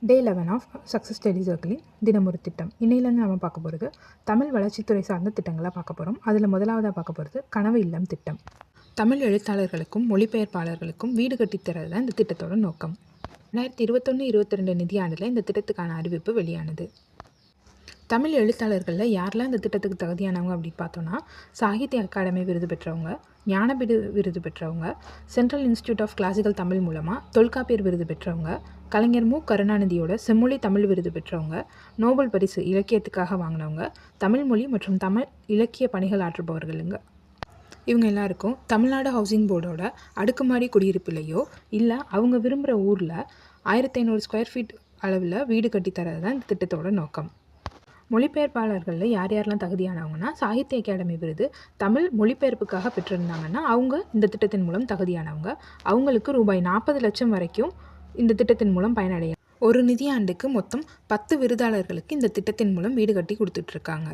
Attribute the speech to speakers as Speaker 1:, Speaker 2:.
Speaker 1: Day 11 of success study சர்க்கிளின் தினமொரு திட்டம். இன்னையிலேருந்து நம்ம பார்க்க போகிறது தமிழ் வளர்ச்சித்துறை சார்ந்த திட்டங்களாக பார்க்க போகிறோம். அதில் முதலாவதாக பார்க்க போகிறது கனவு இல்லம் திட்டம். தமிழ் எழுத்தாளர்களுக்கும் மொழிபெயர்ப்பாளர்களுக்கும் வீடு கட்டித்தரது தான் இந்த திட்டத்தோட நோக்கம். 2021-22 நிதியாண்டில் இந்த திட்டத்துக்கான அறிவிப்பு வெளியானது. தமிழ் எழுத்தாளர்களில் யாரெல்லாம் இந்த திட்டத்துக்கு தகுதியானவங்க அப்படின்னு பார்த்தோன்னா, சாகித்ய அகாடமி விருது பெற்றவங்க, ஞானபீட விருது பெற்றவங்க, central institute of classical Tamil மூலமாக தொல்காப்பியர் விருது பெற்றவங்க, கலைஞர் மு கருணாநிதியோட செம்மொழி தமிழ் விருது பெற்றவங்க, நோபல் பரிசு இலக்கியத்துக்காக வாங்கினவங்க, தமிழ் மொழி மற்றும் தமிழ் இலக்கிய பணிகள் ஆற்றுபவர்களுங்க. இவங்க எல்லாருக்கும் தமிழ்நாடு ஹவுசிங் போர்டோட அடுக்குமாடி குடியிருப்புலையோ இல்லை அவங்க விரும்புகிற ஊரில் 1500 ஸ்கொயர் ஃபீட் அளவில் வீடு கட்டித்தரது தான் இந்த திட்டத்தோட நோக்கம். மொழிபெயர்ப்பாளர்களில் யார் யாரெல்லாம் தகுதியானவங்கன்னா, சாகித்ய அகாடமி விருது தமிழ் மொழிபெயர்ப்புக்காக பெற்றிருந்தாங்கன்னா அவங்க இந்த திட்டத்தின் மூலம் தகுதியானவங்க. அவங்களுக்கு ரூபாய் 40 லட்சம் வரைக்கும் இந்த திட்டத்தின் மூலம் பயனடையும். ஒரு நிதியாண்டுக்கு மொத்தம் 10 விருதாளர்களுக்கு இந்த திட்டத்தின் மூலம் வீடு கட்டி கொடுத்துட்ருக்காங்க.